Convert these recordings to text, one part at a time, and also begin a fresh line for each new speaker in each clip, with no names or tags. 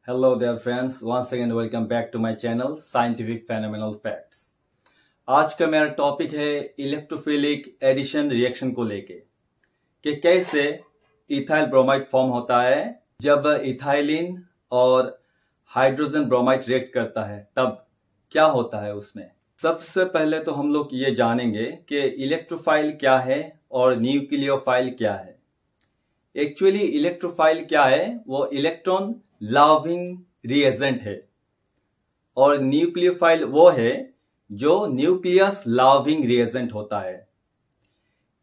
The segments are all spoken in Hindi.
Hello there friends, once again welcome back to my channel Scientific Phenomenal Facts। आज का मेरा टॉपिक है इलेक्ट्रोफिलिक एडिशन रिएक्शन को लेके कि कैसे इथाइल ब्रोमाइड फॉर्म होता है जब इथाइलिन और हाइड्रोजन ब्रोमाइड रिएक्ट करता है, तब क्या होता है उसमें। सबसे पहले तो हम लोग ये जानेंगे कि इलेक्ट्रोफाइल क्या है और न्यूक्लियोफाइल क्या है। एक्चुअली इलेक्ट्रोफाइल क्या है, वो इलेक्ट्रॉन लविंग रिएजेंट है और न्यूक्लियोफाइल वो है जो न्यूक्लियस लविंग रिएजेंट होता है।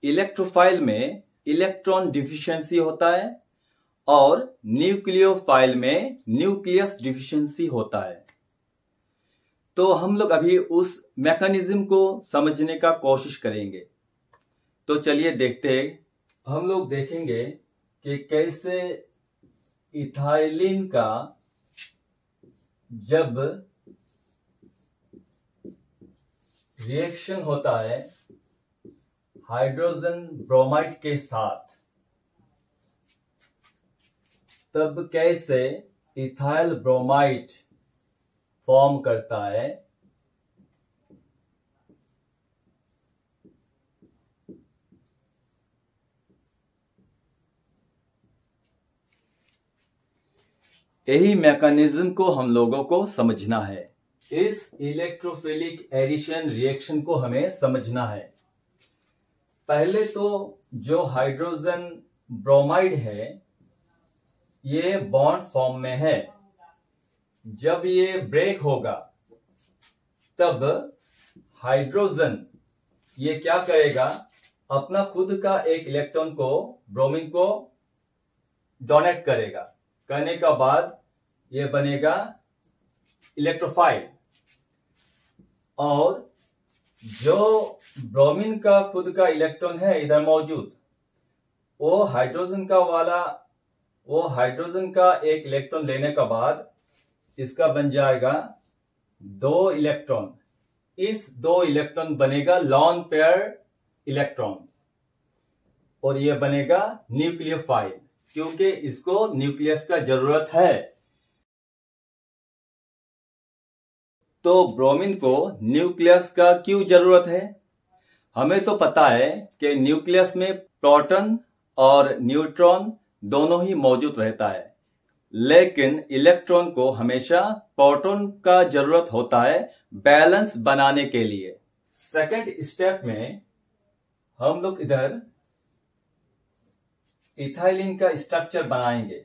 इलेक्ट्रोफाइल में इलेक्ट्रॉन डिफिशियंसी होता है और न्यूक्लियोफाइल में न्यूक्लियस डिफिशियंसी होता है। तो हम लोग अभी उस मैकेनिज्म को समझने का कोशिश करेंगे। तो चलिए देखते हैं। हम लोग देखेंगे कि कैसे इथाइलिन का जब रिएक्शन होता है हाइड्रोजन ब्रोमाइड के साथ, तब कैसे इथाइल ब्रोमाइड फॉर्म करता है। यही मैकेनिज्म को हम लोगों को समझना है। इस इलेक्ट्रोफिलिक एडिशन रिएक्शन को हमें समझना है। पहले तो जो हाइड्रोजन ब्रोमाइड है ये बॉन्ड फॉर्म में है। जब ये ब्रेक होगा तब हाइड्रोजन ये क्या करेगा, अपना खुद का एक इलेक्ट्रॉन को ब्रोमीन को डोनेट करेगा। करने का बाद ये बनेगा इलेक्ट्रोफाइल और जो ब्रोमीन का खुद का इलेक्ट्रॉन है इधर मौजूद, वो हाइड्रोजन का एक इलेक्ट्रॉन लेने का बाद इसका बन जाएगा 2 इलेक्ट्रॉन। इस 2 इलेक्ट्रॉन बनेगा लॉन पेयर इलेक्ट्रॉन और ये बनेगा न्यूक्लियोफाइल, क्योंकि इसको न्यूक्लियस का जरूरत है। तो ब्रोमीन को न्यूक्लियस का क्यों जरूरत है। हमें तो पता है कि न्यूक्लियस में प्रोटॉन और न्यूट्रॉन दोनों ही मौजूद रहता है, लेकिन इलेक्ट्रॉन को हमेशा प्रोटॉन का जरूरत होता है बैलेंस बनाने के लिए। सेकंड स्टेप में हम लोग इधर इथाइलिन का स्ट्रक्चर बनाएंगे।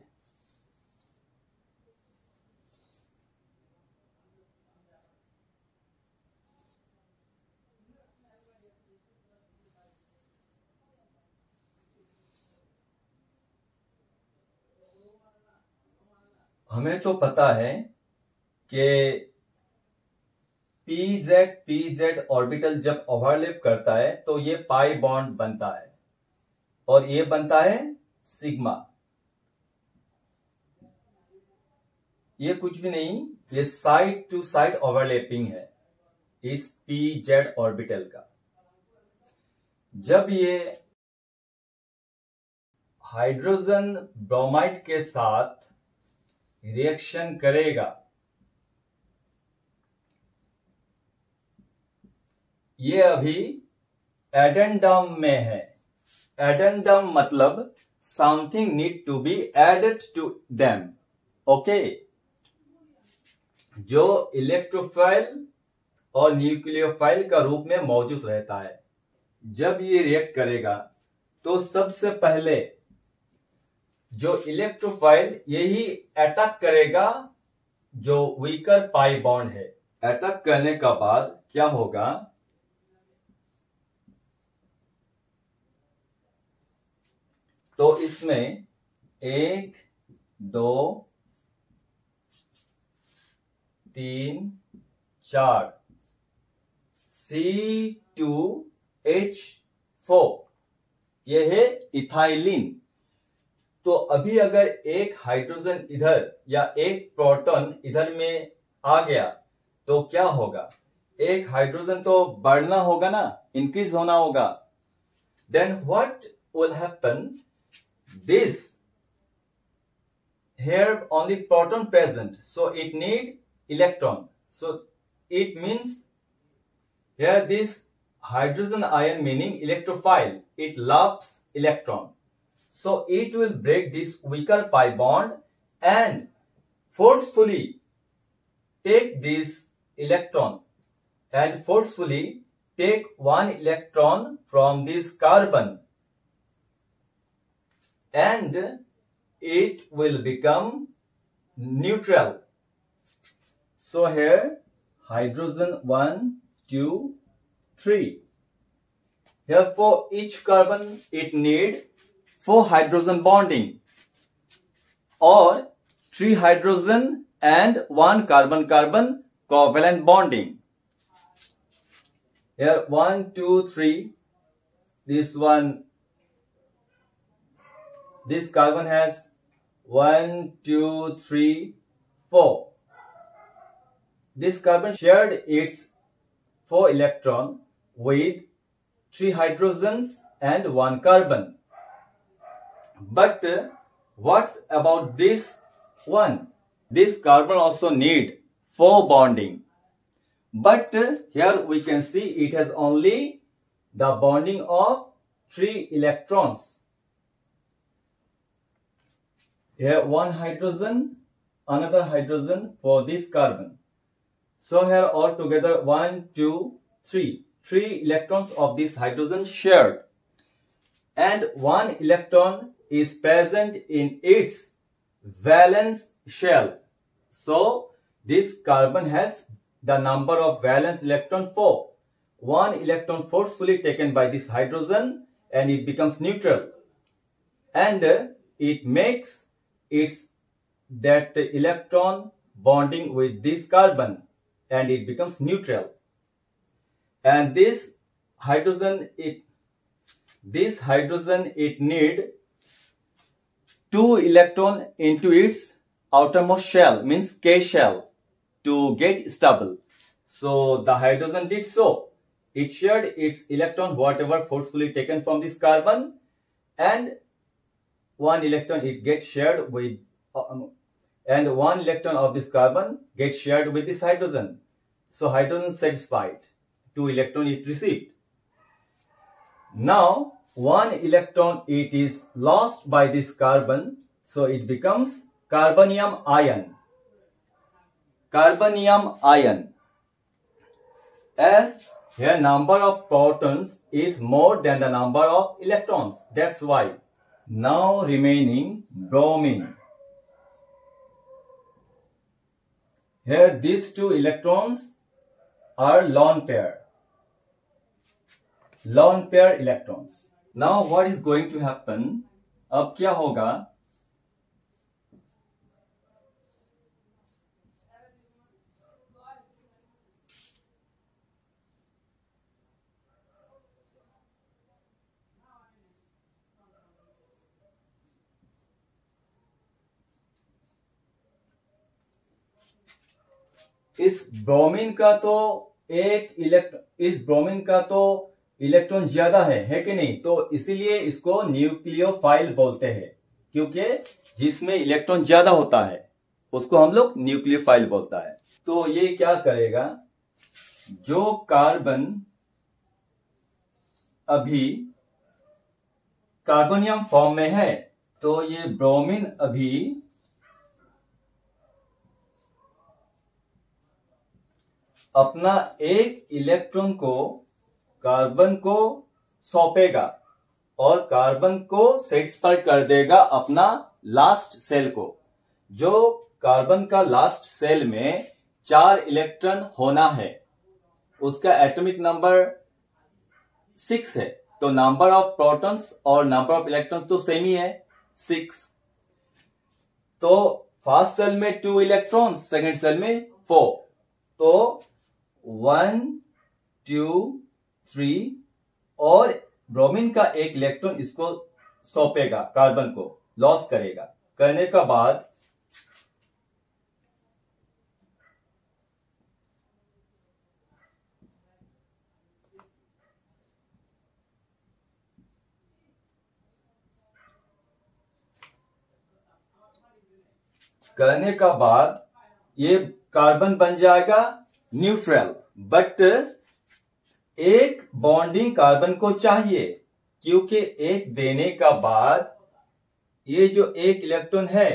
हमें तो पता है कि pz ऑर्बिटल जब ओवरलैप करता है तो ये पाई बॉन्ड बनता है और ये बनता है सिग्मा। ये कुछ भी नहीं, ये साइड टू साइड ओवरलैपिंग है इस pz ऑर्बिटल का। जब ये हाइड्रोजन ब्रोमाइड के साथ रिएक्शन करेगा, ये अभी एडेंडम में है। एडेंडम मतलब something need to be added to them. Okay, जो इलेक्ट्रोफाइल और न्यूक्लियोफाइल का रूप में मौजूद रहता है। जब ये रिएक्ट करेगा तो सबसे पहले जो इलेक्ट्रोफाइल यही अटैक करेगा जो वीकर पाई बॉन्ड है। अटैक करने का बाद क्या होगा, तो इसमें 1 2 3 4 C2H4 यह है इथाइलिन। तो अभी अगर एक हाइड्रोजन इधर या एक प्रोटॉन इधर में आ गया तो क्या होगा, एक हाइड्रोजन तो बढ़ना होगा ना, इंक्रीज होना होगा। Then what will happen, this here only proton present, so it need electron. So it means here this hydrogen ion meaning electrophile, it loves electron. So it will break this weaker pi bond and forcefully take this electron and forcefully take one electron from this carbon, and it will become neutral. So here hydrogen 1, 2, 3. Here for each carbon it need 4 hydrogen bonding or 3 hydrogen and 1 carbon-carbon covalent bonding. Here 1, 2, 3. This one, this carbon has 1, 2, 3, 4. This carbon shared its 4 electron with 3 hydrogens and 1 carbon. But what's about this one? This carbon also need 4 bonding. But here we can see it has only the bonding of 3 electrons. Here 1 hydrogen, another hydrogen for this carbon. So here altogether 1, 2, 3. 3 electrons of this hydrogen shared. And 1 electron is present in its valence shell. So this carbon has the number of valence electron 4. 1 electron forcefully taken by this hydrogen and it becomes neutral. And it makes that electron bonding with this carbon and it becomes neutral. And this hydrogen it need 2 electron into its outermost shell, means K shell, to get stable. So the hydrogen did so. It shared its electron whatever forcefully taken from this carbon, and 1 electron it gets shared with and 1 electron of this carbon gets shared with this hydrogen. So hydrogen satisfied, 2 electron it received. Now 1 electron it is lost by this carbon, so it becomes carbonium ion. Carbonium ion. As here number of protons is more than the number of electrons, that's why. Now remaining bromine. Here these 2 electrons are lone pair. Lone pair electrons. Now what is going to happen? अब क्या होगा? इस ब्रोमीन का तो इलेक्ट्रॉन ज्यादा है कि नहीं? तो इसीलिए इसको न्यूक्लियोफाइल बोलते हैं, क्योंकि जिसमें इलेक्ट्रॉन ज्यादा होता है उसको हम लोग न्यूक्लियोफाइल बोलता है। तो ये क्या करेगा, जो कार्बन अभी कार्बोनियम फॉर्म में है, तो ये ब्रोमीन अभी अपना 1 इलेक्ट्रॉन को कार्बन को सौंपेगा और कार्बन को सेटिस्फाई कर देगा अपना लास्ट सेल को। जो कार्बन का लास्ट सेल में 4 इलेक्ट्रॉन होना है, उसका एटॉमिक नंबर 6 है, तो नंबर ऑफ प्रोटॉन्स और नंबर ऑफ इलेक्ट्रॉन्स तो सेम ही है, 6। तो फर्स्ट सेल में 2 इलेक्ट्रॉन्स, सेकेंड सेल में 4, तो 1, 2, 3 और ब्रोमीन का 1 इलेक्ट्रॉन इसको सौंपेगा, कार्बन को लॉस करेगा। करने का बाद करने का बाद ये कार्बन बन जाएगा न्यूट्रल। बट एक बॉन्डिंग कार्बन को चाहिए, क्योंकि एक देने का बाद ये जो एक इलेक्ट्रॉन है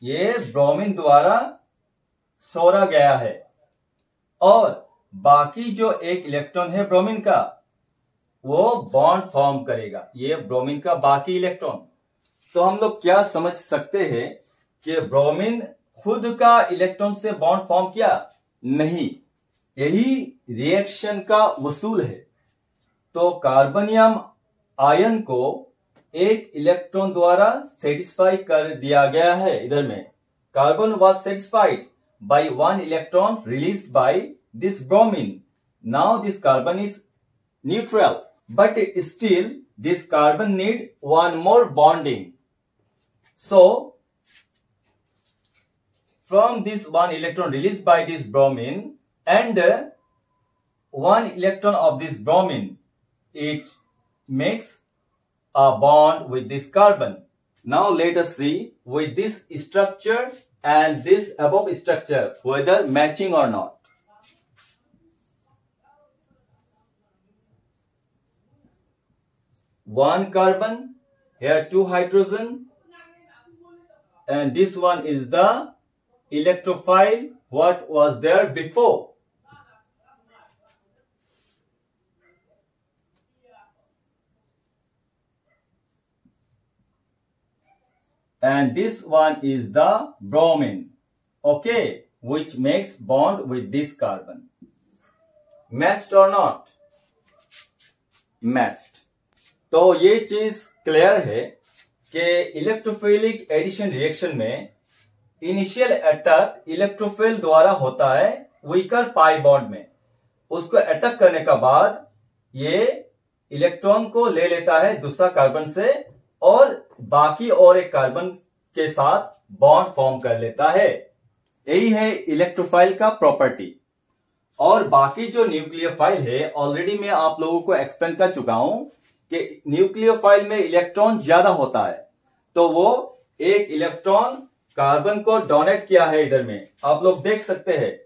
ये ब्रोमीन द्वारा छोड़ा गया है, और बाकी जो एक इलेक्ट्रॉन है ब्रोमीन का वो बॉन्ड फॉर्म करेगा, ये ब्रोमीन का बाकी इलेक्ट्रॉन। तो हम लोग क्या समझ सकते हैं कि ब्रोमीन खुद का इलेक्ट्रॉन से बॉन्ड फॉर्म किया नहीं, यही रिएक्शन का वसूल है। तो कार्बनियम आयन को एक इलेक्ट्रॉन द्वारा सेटिस्फाई कर दिया गया है। इधर में carbon was satisfied by one electron released by this bromine. Now this carbon is neutral, but still this carbon need one more bonding. So from this one electron released by this bromine and one electron of this bromine, it makes a bond with this carbon. Now let us see with this structure and this above structure whether matching or not. One carbon, here two hydrogen, and this one is the electrophile what was there before. And this one is the bromine, okay, which makes bond with this carbon. Matched or not? Matched. तो ये चीज क्लियर है कि इलेक्ट्रोफिलिक एडिशन रिएक्शन में इनिशियल अटैक इलेक्ट्रोफिल द्वारा होता है वीकर पाई बॉन्ड में। उसको अटैक करने का बाद ये इलेक्ट्रॉन को ले लेता है दूसरा कार्बन से और बाकी और एक कार्बन के साथ बॉन्ड फॉर्म कर लेता है। यही है इलेक्ट्रोफाइल का प्रॉपर्टी। और बाकी जो न्यूक्लियोफाइल है ऑलरेडी मैं आप लोगों को एक्सप्लेन कर चुका हूं कि न्यूक्लियोफाइल में इलेक्ट्रॉन ज्यादा होता है, तो वो एक इलेक्ट्रॉन कार्बन को डोनेट किया है। इधर में आप लोग देख सकते हैं,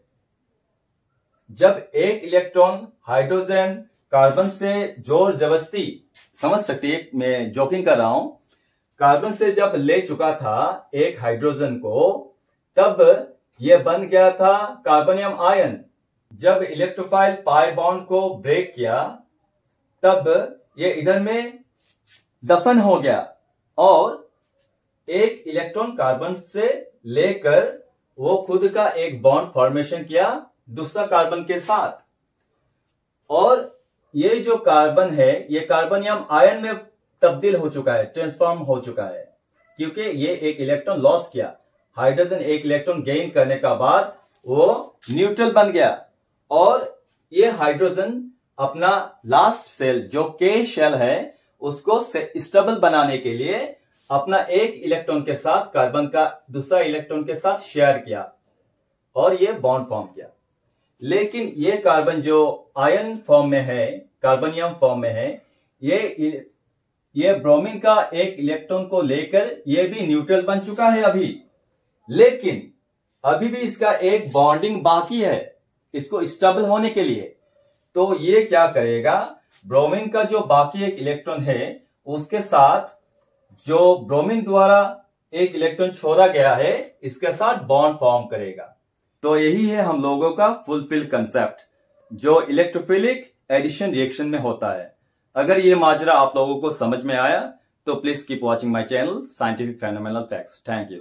जब एक इलेक्ट्रॉन हाइड्रोजन कार्बन से जोर जबरदस्ती, समझ सकते हैं मैं जोकिंग कर रहा हूं, कार्बन से जब ले चुका था एक हाइड्रोजन को, तब यह बन गया था कार्बनियम आयन। जब इलेक्ट्रोफाइल पाई बॉन्ड को ब्रेक किया तब ये इधर में दफन हो गया और एक इलेक्ट्रॉन कार्बन से लेकर वो खुद का एक बॉन्ड फॉर्मेशन किया दूसरा कार्बन के साथ। और ये जो कार्बन है ये कार्बनियम आयन में तब्दील हो चुका है, ट्रांसफॉर्म हो चुका है, क्योंकि ये एक इलेक्ट्रॉन लॉस किया। हाइड्रोजन एक इलेक्ट्रॉन गेन करने का बाद वो न्यूट्रल बन गया और ये हाइड्रोजन अपना लास्ट सेल जो के शेल है उसको स्टेबल बनाने के लिए अपना एक इलेक्ट्रॉन के साथ कार्बन का दूसरा इलेक्ट्रॉन के साथ शेयर किया और ये बॉन्ड फॉर्म किया। लेकिन ये कार्बन जो आयन फॉर्म में है, कार्बनियम फॉर्म में है, ये ब्रोमीन का एक इलेक्ट्रॉन को लेकर ये भी न्यूट्रल बन चुका है अभी, लेकिन अभी भी इसका एक बॉन्डिंग बाकी है इसको स्टेबल होने के लिए। तो ये क्या करेगा, ब्रोमीन का जो बाकी एक इलेक्ट्रॉन है उसके साथ जो ब्रोमीन द्वारा एक इलेक्ट्रॉन छोड़ा गया है इसके साथ बॉन्ड फॉर्म करेगा। तो यही है हम लोगों का फुलफिल कंसेप्ट जो इलेक्ट्रोफिलिक एडिशन रिएक्शन में होता है। अगर ये माजरा आप लोगों को समझ में आया तो please keep watching my channel scientific phenomenal facts. Thank you.